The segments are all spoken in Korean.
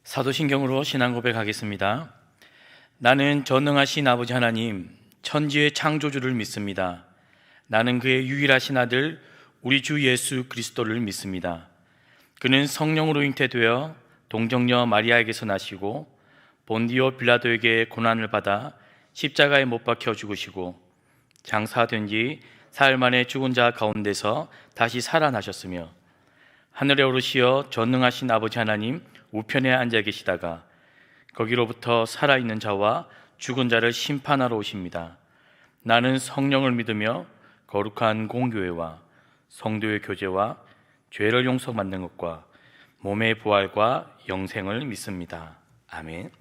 사도신경으로 신앙 고백하겠습니다. 나는 전능하신 아버지 하나님, 천지의 창조주를 믿습니다. 나는 그의 유일하신 아들 우리 주 예수 그리스도를 믿습니다. 그는 성령으로 잉태되어 동정녀 마리아에게서 나시고 본디오 빌라도에게 고난을 받아 십자가에 못 박혀 죽으시고 장사된 지 사흘 만에 죽은 자 가운데서 다시 살아나셨으며 하늘에 오르시어 전능하신 아버지 하나님 우편에 앉아 계시다가 거기로부터 살아있는 자와 죽은 자를 심판하러 오십니다. 나는 성령을 믿으며 거룩한 공교회와 성도의 교제와 죄를 용서받는 것과 몸의 부활과 영생을 믿습니다. 아멘.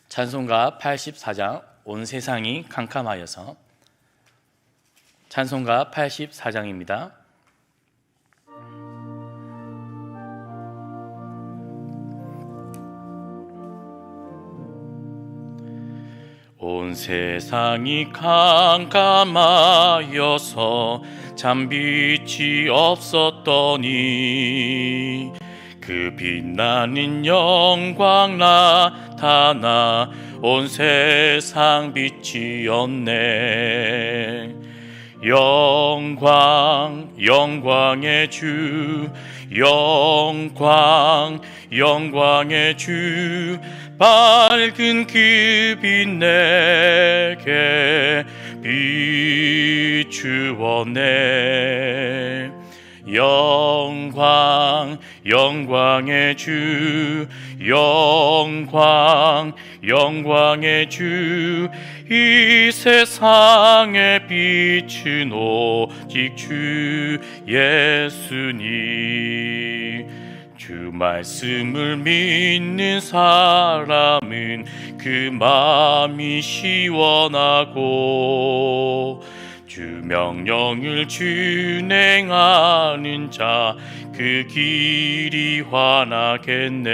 찬송가 84장 온 세상이 캄캄하여서. 찬송가 84장입니다. 온 세상이 캄캄하여서 잠빛이 없었더니 그 빛나는 영광 나타나 온 세상 빛이었네. 영광 영광의 주, 영광 영광의 주, 밝은 그 빛 내게 비추었네. 영광 영광의 주, 영광 영광의 주, 이 세상의 빛은 오직 주 예수님. 주 말씀을 믿는 사람은 그 마음이 시원하고 주 명령을 준행하는 자 그 길이 환하겠네.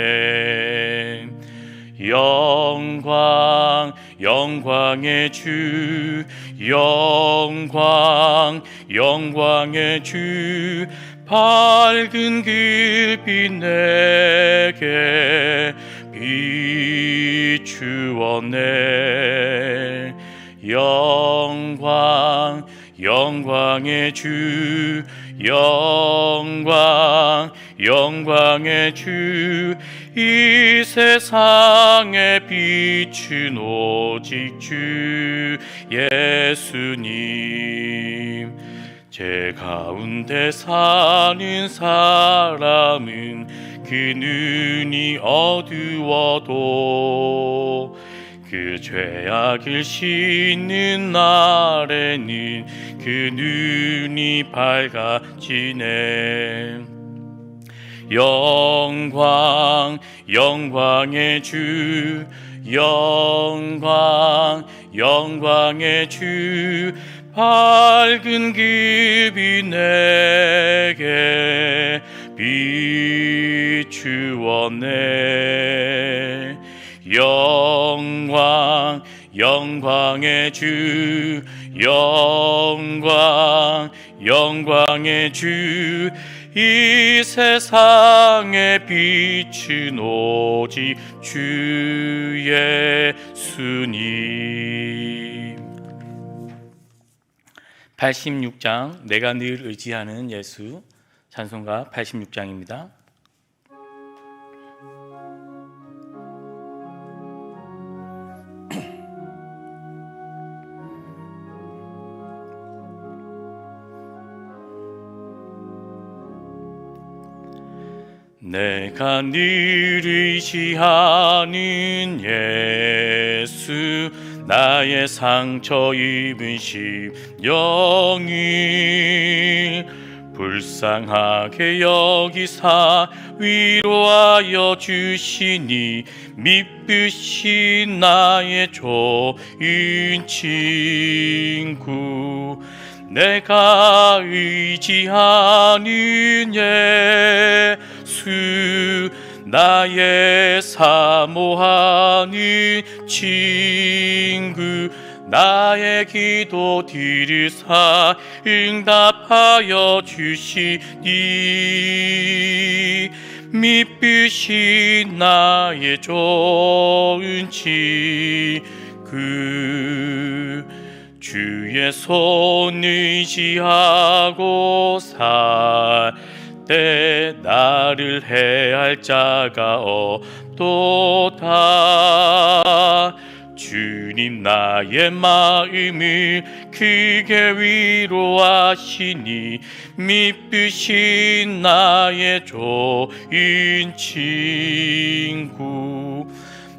영광 영광의 주, 영광 영광의 주, 밝은 그 빛 내게 비추었네. 영광 영광의 주, 영광 영광의 주, 이 세상의 빛은 오직 주 예수님. 제 가운데 사는 사람은 그 눈이 어두워도 그 죄악을 씻는 날에는 그 눈이 밝아지네. 영광 영광의 주, 영광 영광의 주, 밝은 그 빛 내게 비추었네. 영광 영광의 주, 영광 영광의 주, 이 세상의 빛은 오직 주 예수님. 86장 내가 늘 의지하는 예수. 찬송가 86장입니다. 내가 늘 의지하는 예수, 나의 상처 입은 심령을 불쌍하게 여기사 위로하여 주시니 미쁘신 나의 좋은 친구. 내가 의지하는 예수, 나의 사모하는 친구. 나의 기도 들으사 응답하여 주시니 미쁘신 나의 좋은 친구 주의 손 의지하고 살 때 나를 해할 자가 없도다. 주님 나의 마음을 크게 위로하시니 미쁘신 나의 좋은 친구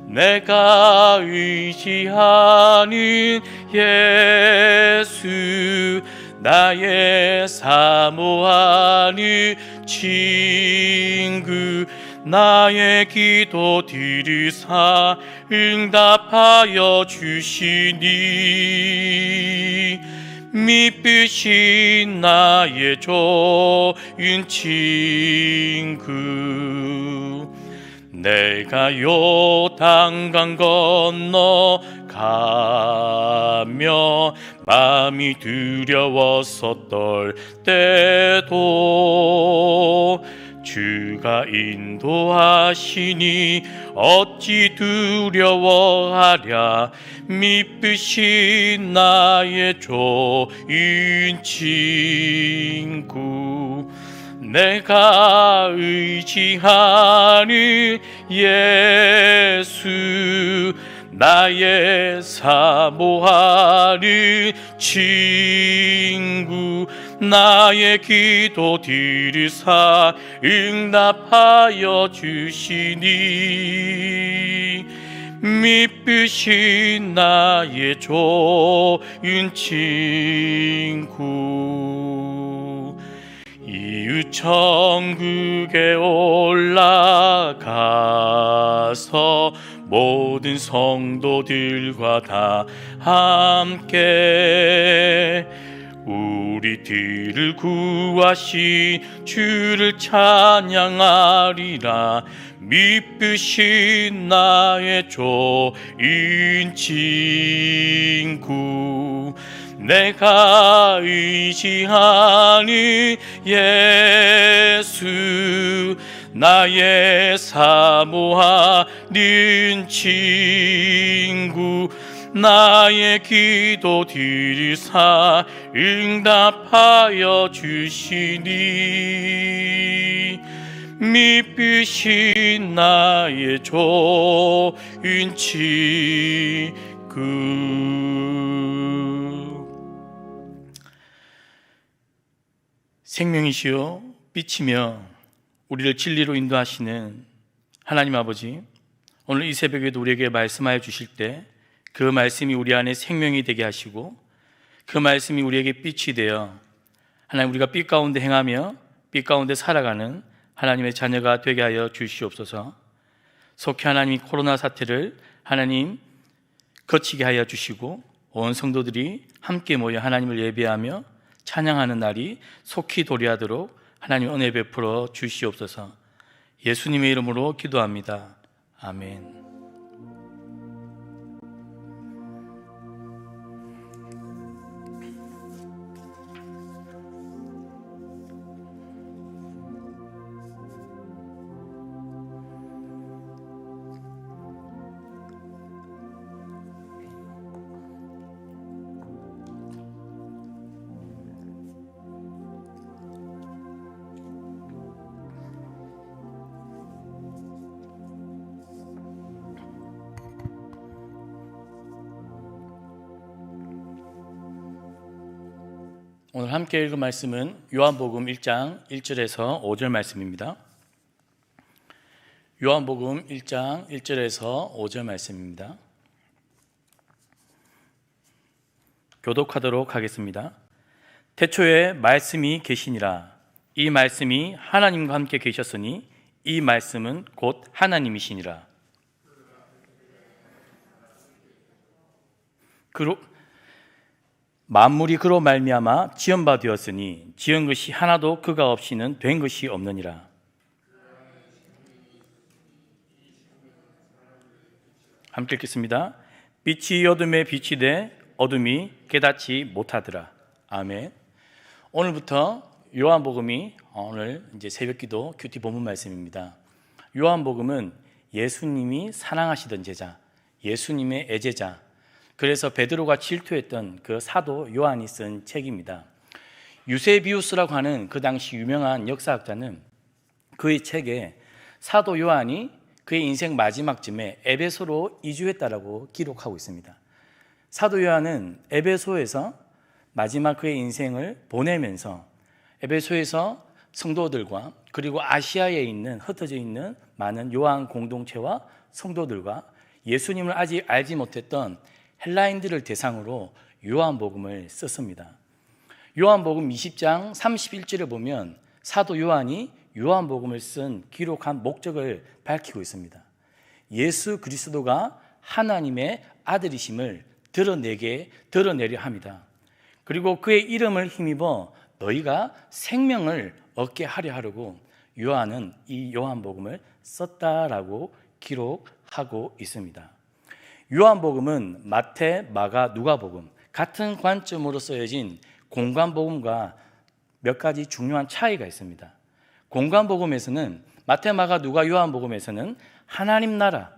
내가 의지하는 예수 나의 사모하는 친구 나의 기도 들으사 응답하여 주시니 미쁘신 나의 좋은 친구 내가 요단강 건너 가며 마음이 두려워서 떨 때도 주가 인도하시니 어찌 두려워하랴 미쁘신 나의 좋은 친구 내가 의지하는 예수 나의 사모하는 친구 나의 기도 들으사 응답하여 주시니 미쁘신 나의 좋은 친구 이웃 천국에 올라가서 모든 성도들과 다 함께 우리들을 구하신 주를 찬양하리라 미쁘신 나의 좋은 친구 내가 의지하는 예수 나의 사모하는 친구 나의 기도 들으사 응답하여 주시니 미쁘신 나의 좋은 친구 생명이시요 빛이며 우리를 진리로 인도하시는 하나님 아버지, 오늘 이 새벽에도 우리에게 말씀하여 주실 때 그 말씀이 우리 안에 생명이 되게 하시고 그 말씀이 우리에게 빛이 되어 하나님 우리가 빛 가운데 행하며 빛 가운데 살아가는 하나님의 자녀가 되게 하여 주시옵소서. 속히 하나님이 코로나 사태를 하나님 거치게 하여 주시고 온 성도들이 함께 모여 하나님을 예배하며 찬양하는 날이 속히 도래하도록 하나님 은혜 베풀어 주시옵소서. 예수님의 이름으로 기도합니다. 아멘. 오늘 함께 읽은 말씀은 요한복음 1장 1절에서 5절 말씀입니다. 요한복음 1장 1절에서 5절 말씀입니다. 교독하도록 하겠습니다. 태초에 말씀이 계시니라. 이 말씀이 하나님과 함께 계셨으니 이 말씀은 곧 하나님이시니라. 만물이 그로 말미암아 지은 바 되었으니 지은 것이 하나도 그가 없이는 된 것이 없느니라. 함께 읽겠습니다. 빛이 어둠에 빛이 돼 어둠이 깨닫지 못하더라. 아멘. 오늘부터 요한복음이 오늘 이제 새벽기도 큐티 본문 말씀입니다. 요한복음은 예수님이 사랑하시던 제자, 예수님의 애제자, 그래서 베드로가 질투했던 그 사도 요한이 쓴 책입니다. 유세비우스라고 하는 그 당시 유명한 역사학자는 그의 책에 사도 요한이 그의 인생 마지막쯤에 에베소로 이주했다라고 기록하고 있습니다. 사도 요한은 에베소에서 마지막 그의 인생을 보내면서 에베소에서 성도들과 그리고 아시아에 있는 흩어져 있는 많은 요한 공동체와 성도들과 예수님을 아직 알지 못했던 헬라인들을 대상으로 요한복음을 썼습니다. 요한복음 20장 31절에 보면 사도 요한이 요한복음을 쓴 기록한 목적을 밝히고 있습니다. 예수 그리스도가 하나님의 아들이심을 드러내려 합니다. 그리고 그의 이름을 힘입어 너희가 생명을 얻게 하려 하려고 요한은 이 요한복음을 썼다라고 기록하고 있습니다. 요한복음은 마태, 마가, 누가복음 같은 관점으로 쓰여진 공관복음과 몇 가지 중요한 차이가 있습니다. 공관복음에서는 마태, 마가, 누가, 요한복음에서는 하나님 나라,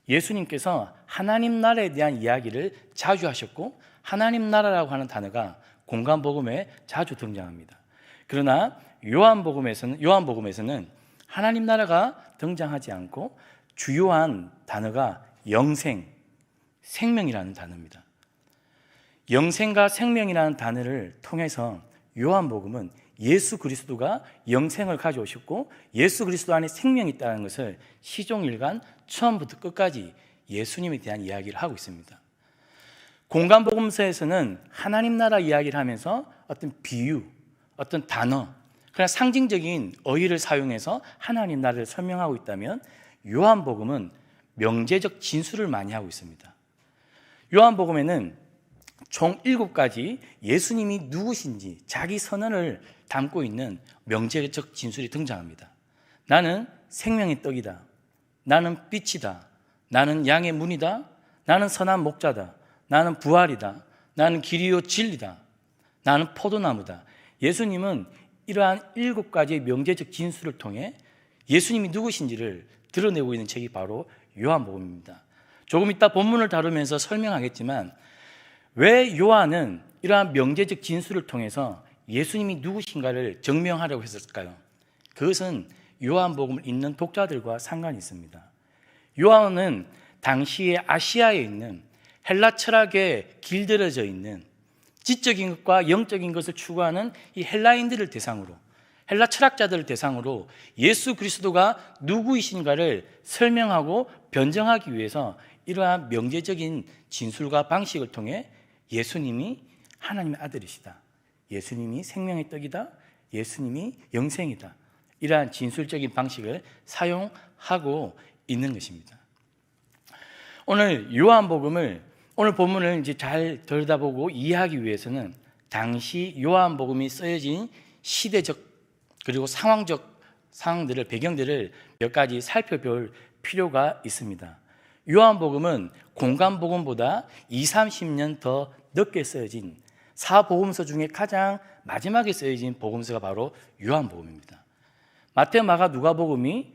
예수님께서 하나님 나라에 대한 이야기를 자주 하셨고 하나님 나라라고 하는 단어가 공관복음에 자주 등장합니다. 그러나 요한복음에서는 하나님 나라가 등장하지 않고 주요한 단어가 영생, 생명이라는 단어입니다. 영생과 생명이라는 단어를 통해서 요한복음은 예수 그리스도가 영생을 가져오셨고 예수 그리스도 안에 생명이 있다는 것을 시종일관 처음부터 끝까지 예수님에 대한 이야기를 하고 있습니다. 공관복음서에서는 하나님 나라 이야기를 하면서 어떤 비유, 어떤 단어, 그냥 상징적인 어휘를 사용해서 하나님 나라를 설명하고 있다면 요한복음은 명제적 진술을 많이 하고 있습니다. 요한복음에는 총 7가지 예수님이 누구신지 자기 선언을 담고 있는 명제적 진술이 등장합니다. 나는 생명의 떡이다. 나는 빛이다. 나는 양의 문이다. 나는 선한 목자다. 나는 부활이다. 나는 길이요 진리다. 나는 포도나무다. 예수님은 이러한 7가지의 명제적 진술을 통해 예수님이 누구신지를 드러내고 있는 책이 바로 요한복음입니다. 조금 이따 본문을 다루면서 설명하겠지만 왜 요한은 이러한 명제적 진술을 통해서 예수님이 누구신가를 증명하려고 했을까요? 그것은 요한복음을 읽는 독자들과 상관이 있습니다. 요한은 당시에 아시아에 있는 헬라 철학에 길들여져 있는 지적인 것과 영적인 것을 추구하는 이 헬라인들을 대상으로, 헬라 철학자들을 대상으로 예수 그리스도가 누구이신가를 설명하고 변증하기 위해서 이러한 명제적인 진술과 방식을 통해 예수님이 하나님의 아들이시다, 예수님이 생명의 떡이다, 예수님이 영생이다, 이러한 진술적인 방식을 사용하고 있는 것입니다. 오늘 요한복음을, 오늘 본문을 이제 잘 들여다보고 이해하기 위해서는 당시 요한복음이 쓰여진 시대적 그리고 상황들을, 배경들을 몇 가지 살펴볼 필요가 있습니다. 요한복음은 공관복음보다 20-30년 더 늦게 쓰여진 4복음서 중에 가장 마지막에 쓰여진 복음서가 바로 요한복음입니다. 마태, 마가, 누가복음이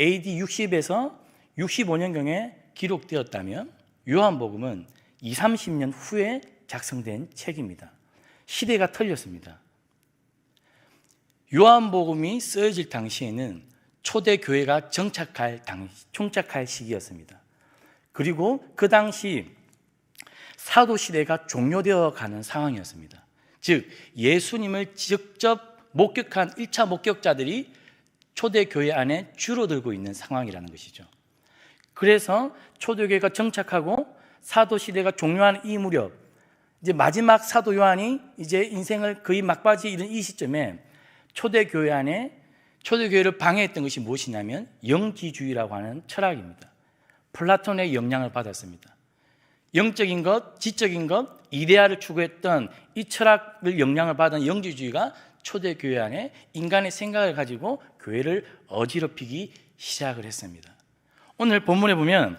AD 60에서 65년경에 기록되었다면 요한복음은 20-30년 후에 작성된 책입니다. 시대가 틀렸습니다. 요한복음이 쓰여질 당시에는 초대교회가 정착할 시기였습니다. 그리고 그 당시 사도시대가 종료되어 가는 상황이었습니다. 즉 예수님을 직접 목격한 1차 목격자들이 초대교회 안에 줄어들고 있는 상황이라는 것이죠. 그래서 초대교회가 정착하고 사도시대가 종료하는 이 무렵, 이제 마지막 사도 요한이 이제 인생을 거의 막바지에 이른 이 시점에 초대교회 안에, 초대교회를 방해했던 것이 무엇이냐면 영지주의라고 하는 철학입니다. 플라톤의 영향을 받았습니다. 영적인 것, 지적인 것, 이데아를 추구했던 이 철학을 영향을 받은 영지주의가 초대교회 안에 인간의 생각을 가지고 교회를 어지럽히기 시작을 했습니다. 오늘 본문에 보면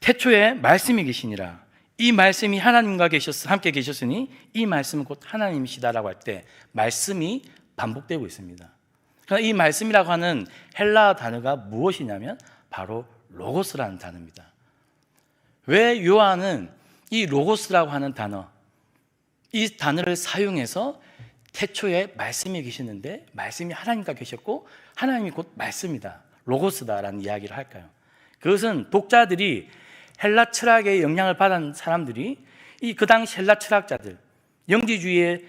태초에 말씀이 계시니라, 이 말씀이 하나님과 함께 계셨으니 이 말씀은 곧 하나님이시다라고 할 때 말씀이 반복되고 있습니다. 그러니까 이 말씀이라고 하는 헬라어 단어가 무엇이냐면 바로 로고스라는 단어입니다. 왜 요한은 이 로고스라고 하는 단어, 이 단어를 사용해서 태초에 말씀이 계셨는데 말씀이 하나님과 계셨고 하나님이 곧 말씀이다, 로고스다라는 이야기를 할까요? 그것은 독자들이 헬라 철학의 영향을 받은 사람들이 그 당시 헬라 철학자들, 영지주의에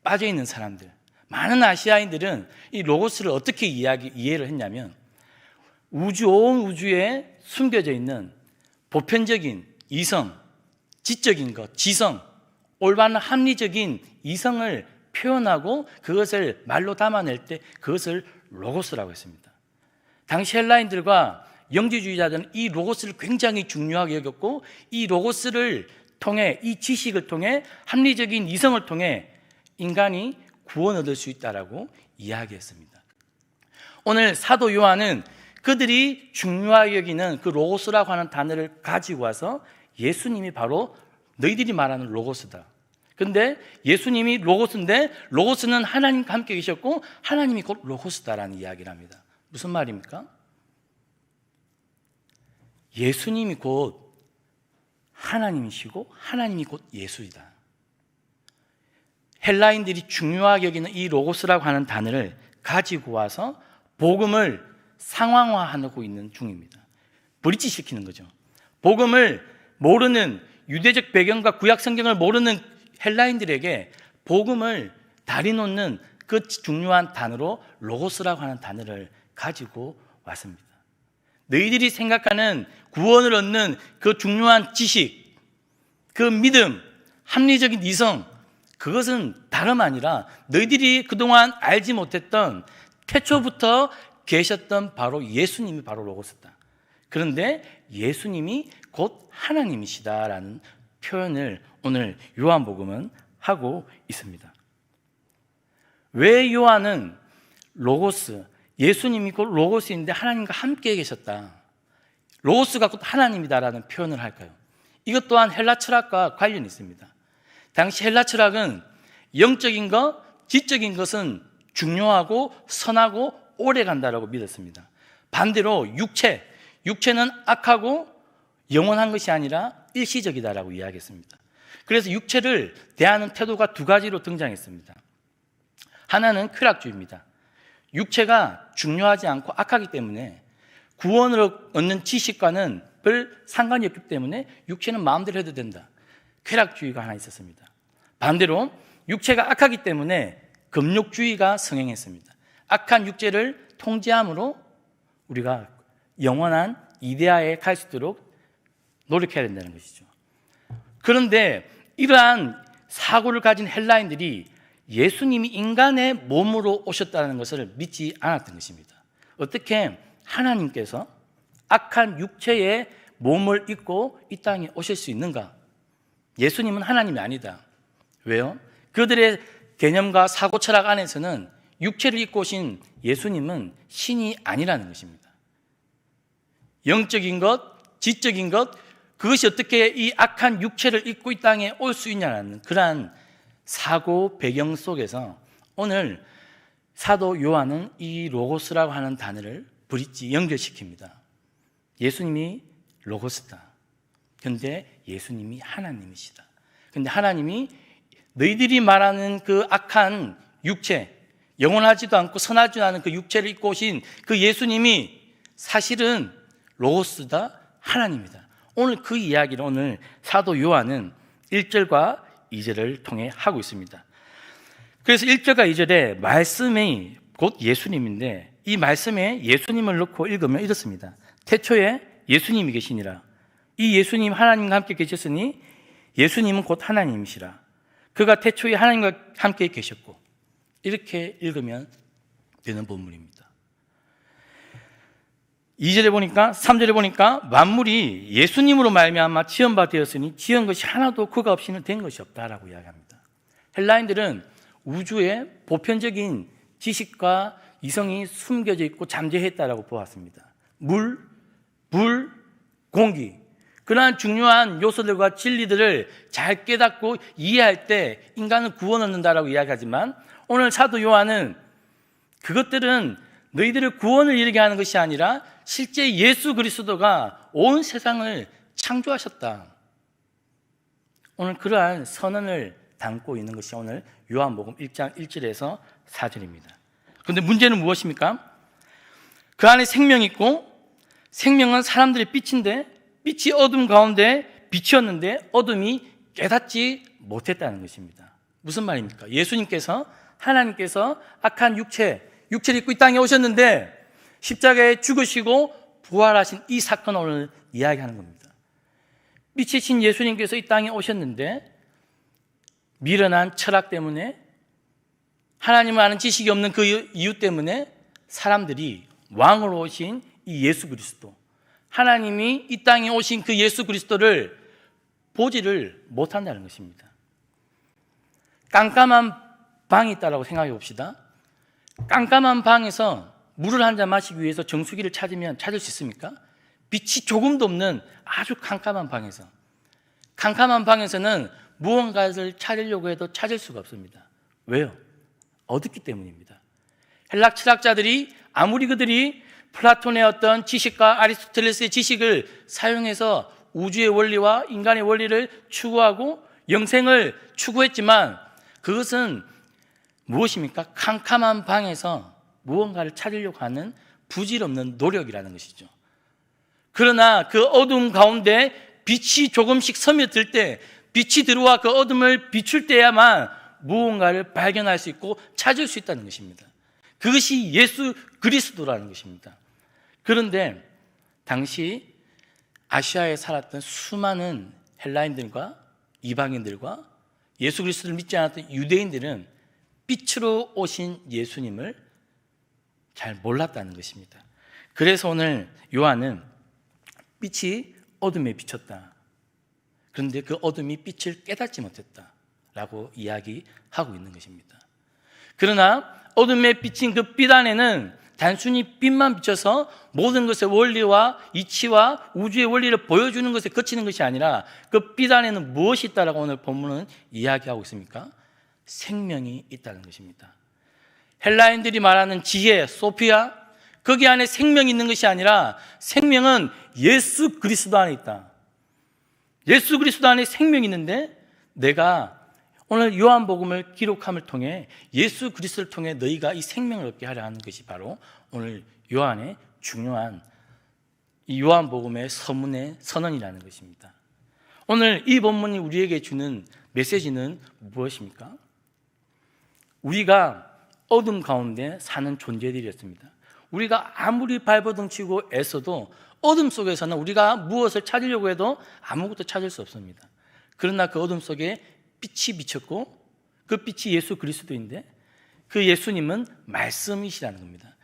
빠져있는 사람들, 많은 아시아인들은 이 로고스를 어떻게 이해를 했냐면 온 우주에 숨겨져 있는 보편적인 이성, 지적인 것, 지성, 올바른 합리적인 이성을 표현하고 그것을 말로 담아낼 때 그것을 로고스라고 했습니다. 당시 헬라인들과 영지주의자들은 이 로고스를 굉장히 중요하게 여겼고 이 로고스를 통해, 이 지식을 통해, 합리적인 이성을 통해 인간이 구원을 얻을 수 있다라고 이야기했습니다. 오늘 사도 요한은 그들이 중요하게 여기는 그 로고스라고 하는 단어를 가지고 와서 예수님이 바로 너희들이 말하는 로고스다. 근데 예수님이 로고스인데 로고스는 하나님과 함께 계셨고 하나님이 곧 로고스다라는 이야기를 합니다. 무슨 말입니까? 예수님이 곧 하나님이시고 하나님이 곧 예수이다. 헬라인들이 중요하게 여기는 이 로고스라고 하는 단어를 가지고 와서 복음을 상황화하고 있는 중입니다. 브릿지시키는 거죠. 복음을 모르는, 유대적 배경과 구약 성경을 모르는 헬라인들에게 복음을 다리놓는 그 중요한 단어로 로고스라고 하는 단어를 가지고 왔습니다. 너희들이 생각하는 구원을 얻는 그 중요한 지식, 그 믿음, 합리적인 이성, 그것은 다름 아니라 너희들이 그동안 알지 못했던 태초부터 계셨던 바로 예수님이 바로 로고스다. 그런데 예수님이 곧 하나님이시다라는 표현을 오늘 요한복음은 하고 있습니다. 왜 요한은 로고스, 예수님이 곧 로고스인데 하나님과 함께 계셨다, 로고스가 곧 하나님이다라는 표현을 할까요? 이것 또한 헬라 철학과 관련이 있습니다. 당시 헬라 철학은 영적인 것, 지적인 것은 중요하고 선하고 오래 간다라고 믿었습니다. 반대로 육체는 악하고 영원한 것이 아니라 일시적이다라고 이야기했습니다. 그래서 육체를 대하는 태도가 두 가지로 등장했습니다. 하나는 쾌락주의입니다. 육체가 중요하지 않고 악하기 때문에 구원을 얻는 지식과는 별 상관이 없기 때문에 육체는 마음대로 해도 된다, 쾌락주의가 하나 있었습니다. 반대로 육체가 악하기 때문에 금욕주의가 성행했습니다. 악한 육체를 통제함으로 우리가 영원한 이데아에 갈 수 있도록 노력해야 된다는 것이죠. 그런데 이러한 사고를 가진 헬라인들이 예수님이 인간의 몸으로 오셨다는 것을 믿지 않았던 것입니다. 어떻게 하나님께서 악한 육체의 몸을 입고 이 땅에 오실 수 있는가? 예수님은 하나님이 아니다. 왜요? 그들의 개념과 사고 철학 안에서는 육체를 입고 오신 예수님은 신이 아니라는 것입니다. 영적인 것, 지적인 것, 그것이 어떻게 이 악한 육체를 입고 이 땅에 올 수 있냐는 그러한 사고 배경 속에서 오늘 사도 요한은 이 로고스라고 하는 단어를 브릿지 연결시킵니다. 예수님이 로고스다. 그런데 예수님이 하나님이시다. 그런데 하나님이 너희들이 말하는 그 악한 육체, 영원하지도 않고 선하지도 않은 그 육체를 입고 오신 그 예수님이 사실은 로고스다, 하나님이다. 오늘 그 이야기를 오늘 사도 요한은 1절과 2절을 통해 하고 있습니다. 그래서 1절과 2절에 말씀이 곧 예수님인데 이 말씀에 예수님을 넣고 읽으면 이렇습니다. 태초에 예수님이 계시니라. 이 예수님 하나님과 함께 계셨으니 예수님은 곧 하나님이시라. 그가 태초에 하나님과 함께 계셨고, 이렇게 읽으면 되는 본문입니다. 2절에 보니까, 3절에 보니까 만물이 예수님으로 말미암아 지은 바 되었으니 지은 것이 하나도 그가 없이는 된 것이 없다라고 이야기합니다. 헬라인들은 우주에 보편적인 지식과 이성이 숨겨져 있고 잠재했다라고 보았습니다. 물, 불, 공기, 그러한 중요한 요소들과 진리들을 잘 깨닫고 이해할 때 인간은 구원 얻는다라고 이야기하지만 오늘 사도 요한은 그것들은 너희들의 구원을 이루게 하는 것이 아니라 실제 예수 그리스도가 온 세상을 창조하셨다. 오늘 그러한 선언을 담고 있는 것이 오늘 요한복음 1장 1절에서 4절입니다. 그런데 문제는 무엇입니까? 그 안에 생명이 있고 생명은 사람들의 빛인데 빛이 어둠 가운데 빛이었는데 어둠이 깨닫지 못했다는 것입니다. 무슨 말입니까? 예수님께서 하나님께서 악한 육체를 입고 이 땅에 오셨는데 십자가에 죽으시고 부활하신 이 사건을 오늘 이야기하는 겁니다. 빛이신 예수님께서 이 땅에 오셨는데 미련한 철학 때문에 하나님을 아는 지식이 없는 그 이유 때문에 사람들이 왕으로 오신 이 예수 그리스도, 하나님이 이 땅에 오신 그 예수 그리스도를 보지를 못한다는 것입니다. 깜깜한 방이 있다고 생각해 봅시다. 깜깜한 방에서 물을 한 잔 마시기 위해서 정수기를 찾으면 찾을 수 있습니까? 빛이 조금도 없는 아주 깜깜한 방에서는 무언가를 찾으려고 해도 찾을 수가 없습니다. 왜요? 어둡기 때문입니다. 헬라 철학자들이 아무리 그들이 플라톤의 어떤 지식과 아리스토텔레스의 지식을 사용해서 우주의 원리와 인간의 원리를 추구하고 영생을 추구했지만 그것은 무엇입니까? 캄캄한 방에서 무언가를 찾으려고 하는 부질없는 노력이라는 것이죠. 그러나 그 어둠 가운데 빛이 조금씩 스며들 때, 빛이 들어와 그 어둠을 비출 때야만 무언가를 발견할 수 있고 찾을 수 있다는 것입니다. 그것이 예수 그리스도라는 것입니다. 그런데 당시 아시아에 살았던 수많은 헬라인들과 이방인들과 예수 그리스도를 믿지 않았던 유대인들은 빛으로 오신 예수님을 잘 몰랐다는 것입니다. 그래서 오늘 요한은 빛이 어둠에 비쳤다. 그런데 그 어둠이 빛을 깨닫지 못했다라고 이야기하고 있는 것입니다. 그러나 어둠에 비친 그 빛 안에는 단순히 빛만 비춰서 모든 것의 원리와 이치와 우주의 원리를 보여주는 것에 그치는 것이 아니라 그 빛 안에는 무엇이 있다라고 오늘 본문은 이야기하고 있습니까? 생명이 있다는 것입니다. 헬라인들이 말하는 지혜, 소피아, 거기 안에 생명이 있는 것이 아니라 생명은 예수 그리스도 안에 있다. 예수 그리스도 안에 생명이 있는데 내가 오늘 요한복음을 기록함을 통해 예수 그리스도를 통해 너희가 이 생명을 얻게 하려 하는 것이 바로 오늘 요한의 중요한 이 요한복음의 서문의 선언이라는 것입니다. 오늘 이 본문이 우리에게 주는 메시지는 무엇입니까? 우리가 어둠 가운데 사는 존재들이었습니다. 우리가 아무리 발버둥치고 애써도 어둠 속에서는 우리가 무엇을 찾으려고 해도 아무것도 찾을 수 없습니다. 그러나 그 어둠 속에 빛이 비쳤고 그 빛이 예수 그리스도인데 그 예수님은 말씀이시라는 겁니다.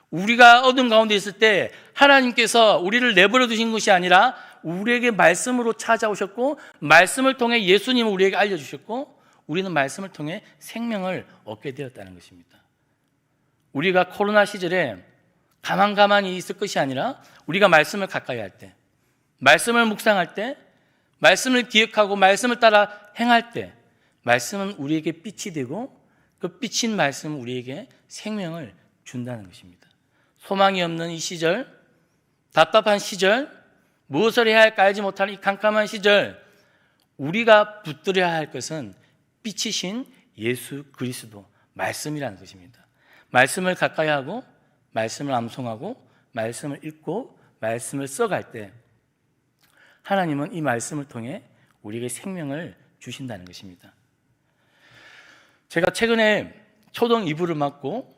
우리가 어둠 가운데 있을 때 하나님께서 우리를 내버려 두신 것이 아니라 우리에게 말씀으로 찾아오셨고 말씀을 통해 예수님을 우리에게 알려주셨고 우리는 말씀을 통해 생명을 얻게 되었다는 것입니다. 우리가 코로나 시절에 가만히 있을 것이 아니라 우리가 말씀을 가까이 할 때, 말씀을 묵상할 때, 말씀을 기억하고 말씀을 따라 행할 때 말씀은 우리에게 빛이 되고 그 빛인 말씀은 우리에게 생명을 준다는 것입니다. 소망이 없는 이 시절, 답답한 시절, 무엇을 해야 할까 알지 못하는 이 캄캄한 시절 우리가 붙들어야 할 것은 빛이신 예수 그리스도 말씀이라는 것입니다. 말씀을 가까이 하고 말씀을 암송하고 말씀을 읽고 말씀을 써갈 때 하나님은 이 말씀을 통해 우리에게 생명을 주신다는 것입니다. 제가 최근에 초등 2부를 맡고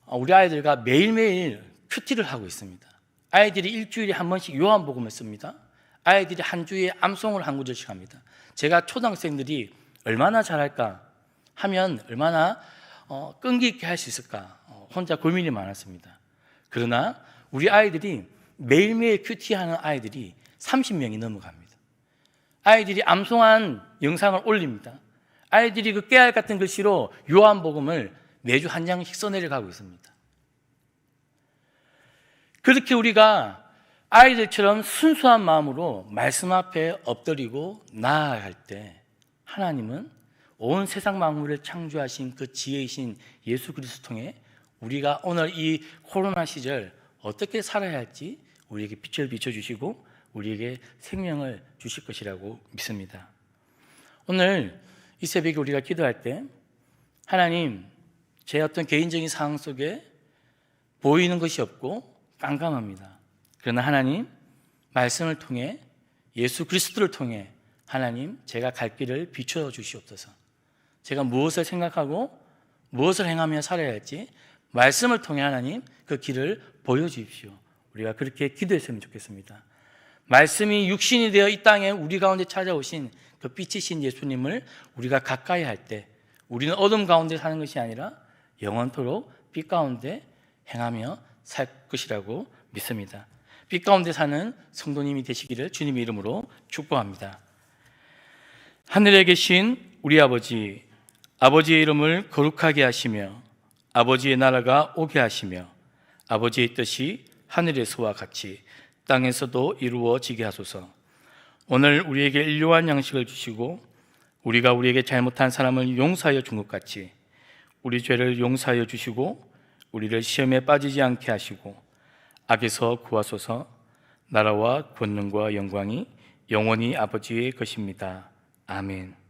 우리 아이들과 매일매일 큐티를 하고 있습니다. 아이들이 일주일에 한 번씩 요한복음을 씁니다. 아이들이 한 주에 암송을 한 구절씩 합니다. 제가 초등학생들이 얼마나 잘할까 하면 얼마나 끈기 있게 할 수 있을까 혼자 고민이 많았습니다. 그러나 우리 아이들이 매일매일 큐티하는 아이들이 30명이 넘어갑니다. 아이들이 암송한 영상을 올립니다. 아이들이 그 깨알 같은 글씨로 요한복음을 매주 한 장씩 써내려가고 있습니다. 그렇게 우리가 아이들처럼 순수한 마음으로 말씀 앞에 엎드리고 나아갈 때 하나님은 온 세상 만물을 창조하신 그 지혜이신 예수 그리스도 통해 우리가 오늘 이 코로나 시절 어떻게 살아야 할지 우리에게 빛을 비춰주시고 우리에게 생명을 주실 것이라고 믿습니다. 오늘 이 새벽에 우리가 기도할 때 하나님, 제 어떤 개인적인 상황 속에 보이는 것이 없고 깜깜합니다. 그러나 하나님, 말씀을 통해 예수 그리스도를 통해 하나님, 제가 갈 길을 비춰주시옵소서. 제가 무엇을 생각하고 무엇을 행하며 살아야 할지 말씀을 통해 하나님 그 길을 보여주십시오. 우리가 그렇게 기도했으면 좋겠습니다. 말씀이 육신이 되어 이 땅에 우리 가운데 찾아오신 그 빛이신 예수님을 우리가 가까이 할 때 우리는 어둠 가운데 사는 것이 아니라 영원토록 빛 가운데 행하며 살 것이라고 믿습니다. 빛 가운데 사는 성도님이 되시기를 주님의 이름으로 축복합니다. 하늘에 계신 우리 아버지, 아버지의 이름을 거룩하게 하시며 아버지의 나라가 오게 하시며 아버지의 뜻이 하늘에서와 같이 땅에서도 이루어지게 하소서. 오늘 우리에게 일용할 양식을 주시고 우리가 우리에게 잘못한 사람을 용서하여 준 것 같이 우리 죄를 용서하여 주시고 우리를 시험에 빠지지 않게 하시고 악에서 구하소서. 나라와 권능과 영광이 영원히 아버지의 것입니다. 아멘.